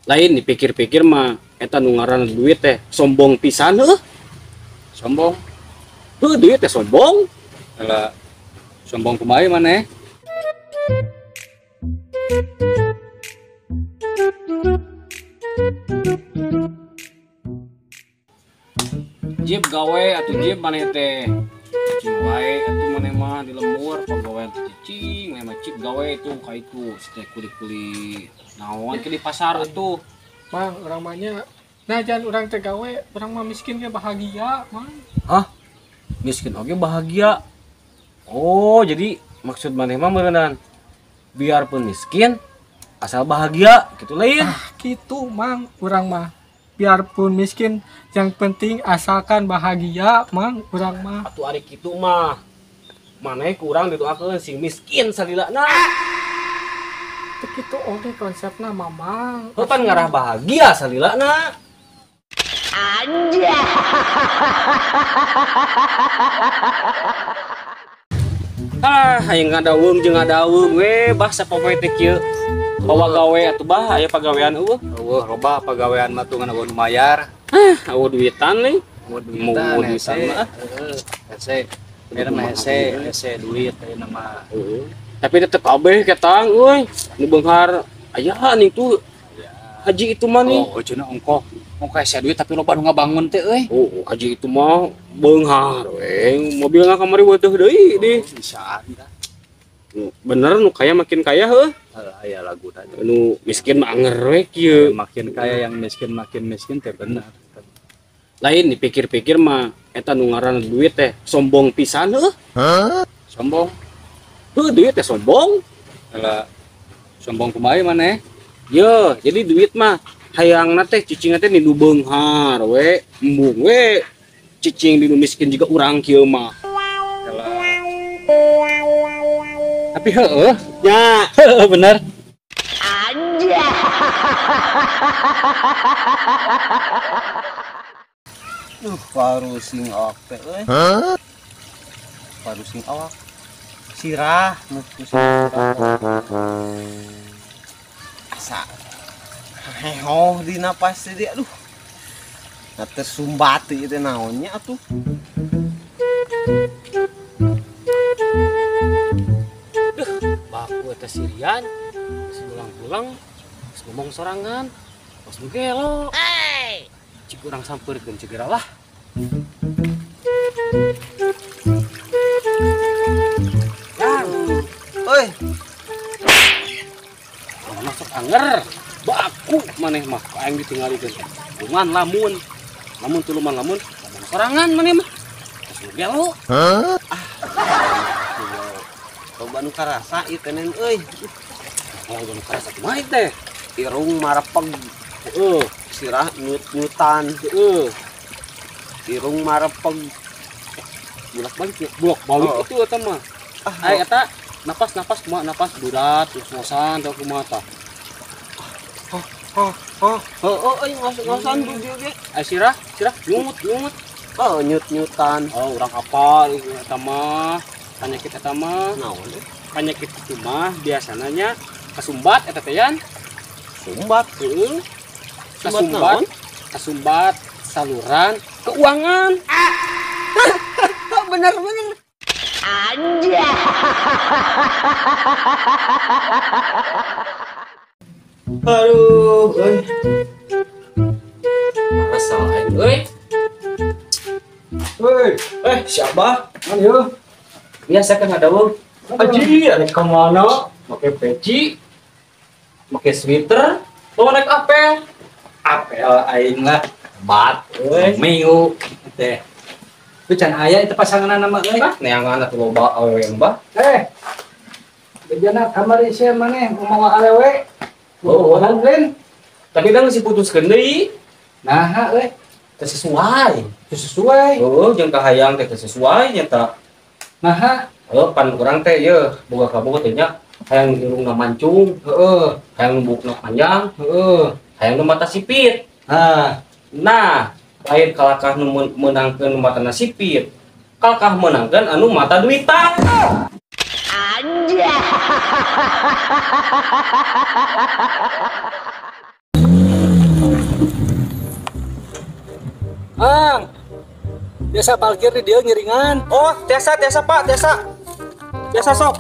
Lain dipikir-pikir mah eta nu ngaranna duit teh sombong pisan heuh. Sombong. Duit teh sombong. Alah, sombong kumaha maneh? Jib gawe atuh jib maneh teh. Cicing wae atuh maneh mah di lembur pagawean teh cicing, mah cip gawe itu ka itu teh kulit-kulit naon ke di pasar atuh. Mang, orang mahnya, nah jangan orang teh gawe, orang mah miskin ge bahagia, mang. Hah? Miskin oge bahagia. Oh, jadi maksud maneh mah meureunana biarpun miskin asal bahagia gitu lain. Gitu, mang, orang mah. Biarpun miskin, yang penting asalkan bahagia, mang, orang mah. Atuh ari kitu mah maneh kurang didoakeun sing miskin salilana. Teu kitu oge konsepna, mamang. Pan ngarah bahagia salilana. Hayang ngadaweung jeung ngadaweung we bahasa popoe teh kieu. Bawa gawe atuh bah aya pagawean eueuh. Eueuh loba pagawean mah tuh ngana mayar. Eueuh duitan nih. Mau Mau duitan duitan mah. Hese. Eta mah hese duit ayeuna mah. Tapi tetep kabeh ketang euy. Nu beunghar aya nih tuh haji itu mah nih. Oh, cenah ongkoh. Ongkoh hese duit tapi loba nu ngabangun teh euy. Oh, haji itu mah beunghar we. Mobil nga kamari weutuh deui di. Bisa anda. Bener nu kaya makin kaya heuh. Aya lagu tadi. Nu miskin mah anger we kieu. Makin kaya yang miskin makin miskin teh bener. Lain dipikir-pikir mah eta nu ngaranna duit teh sombong pisan heuh. Sombong. Duit teh sombong. Alah, sombong kumaha maneh? Yo, jadi duit mah hayangna teh cicing teh di nu beunghar we, embung we. Cicing di nu miskin juga urang kieu mah. Tapi heueuh, nya heueuh bener. Paru sing awak teh euy. Paru sing awak. Sirah nu asa. Heho di napas teh aduh. Na tersumbat ieu teh naonnya atuh. Baku eta sirian, sebulang-bulang, ngomong sorangan, pas nu gelo. Cik urang sampeurkeun segera lah. Oi, Masuk anger, baku maneh mah aing ditinggalikeun. Luman lamun tuluman lamun sorangan maneh mah. Pas nu gelo. coba nu karasa ieu tenen euy. Oh, nu karasa kumaha teh? Irung marepeg, sirah nyut-nyutan, irung marepeg. Bolak-balik ya. Bolak-balik itu eta mah. Ai eta napas kumaha napas durat, ngos-ngosan teh kumaha tah. Ngos-ngosan di ge. Ai sirah nyumut. Oh, nyut-nyutan. Oh, urang apal eta mah. Penyakit eta mah. Naon teh? Penyakit itu mah biasanya kasumbat eta teh yan. Sumbat. Heeh. Sumbat naon? Kasumbat saluran keuangan. Bener. Aduh, euy. Asal aing euy. Woi, siapa? Man yeuh. Biasa kan ada wong. Aji, ada kemana? Pakai peci, pakai sweater, mau naik apel. Apel aing lah. Bat, minggu teh. Itu can aya itu pasangan nama euy. Neangan atuh loba awewe mbah. Bejana kamar isi maneh mau awewe. Oh, Hanggen. tapi dah masih putuskeun deui. Nah, euy. Teu sesuai. Sesuai. Oh, jeung kahayang teh teu sesuai nya. Nah, Pan urang teh ieu boga kaboga teh nya hayang irungna mancung, hayang numbukna panjang, hayang nu mata sipit. Nah, lain kalakah nu meunangkeun matana sipit, kalakah meunangkeun anu mata duitan. Bang. Biasa parkir di dia ngiringan. Oh, tiasa Pak, tiasa. Tiasa sok.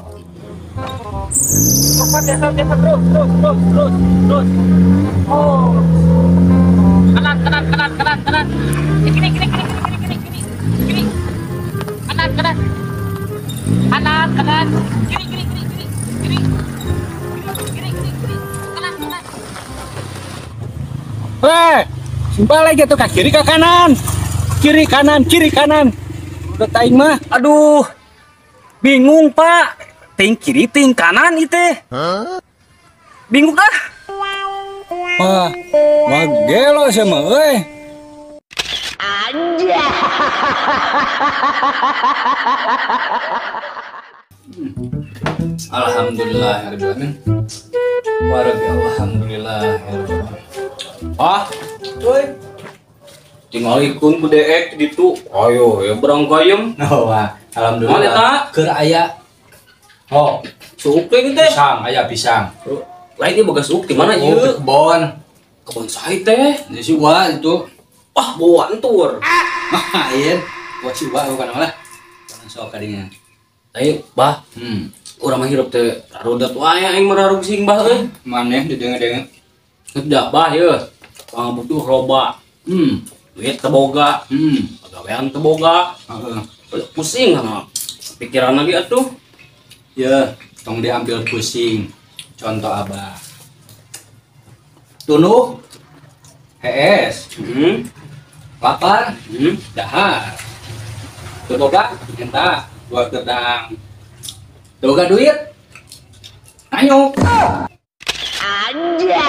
Apa desa terus. Oh. Kanan. Kiri. Kanan. Kiri. Kanan. Hei, sumpah lagi tuh ke kiri ke kanan. Kiri kanan. Udah taing mah. Aduh. Bingung, Pak. Ting kiri, ting kanan itu. Bingung dah. Wah, gelo sama euy. Alhamdulillahirrahmanirrahim. Alhamdulillahirrahmanirrahim. Ah, woi. Tinggal ikun ku deek ditu. Ayo, ya berangkayem. Oh, wah. Alhamdulillah. Mana tak? Keur aya Oh, suuk teh gitu. pisang, aya pisang. Lain ieu boga suuk di mana Oh, ieu? ke kebon. Kebun sae teh. Di si Wa itu. Wah, bawaan tur. Main. Buat si Wa bukan malah. Kana sok kadinya. Ayo, Bah. Urang mah hirup teh rodat wae aing mararug sing Bah euy. Maneh didengen-dengen. Kerja Bah yeuh. Pang butuh loba. Duit teu boga, pagawean teu boga. Heeh. Pusing kana pikiran lagi atuh. Ya, tong diambil pusing. Contoh Abah. Tunuh. HS. Lapar. Dahar. Teu boga, enta dua gedang. Teu boga duit. Ayo. Anjay.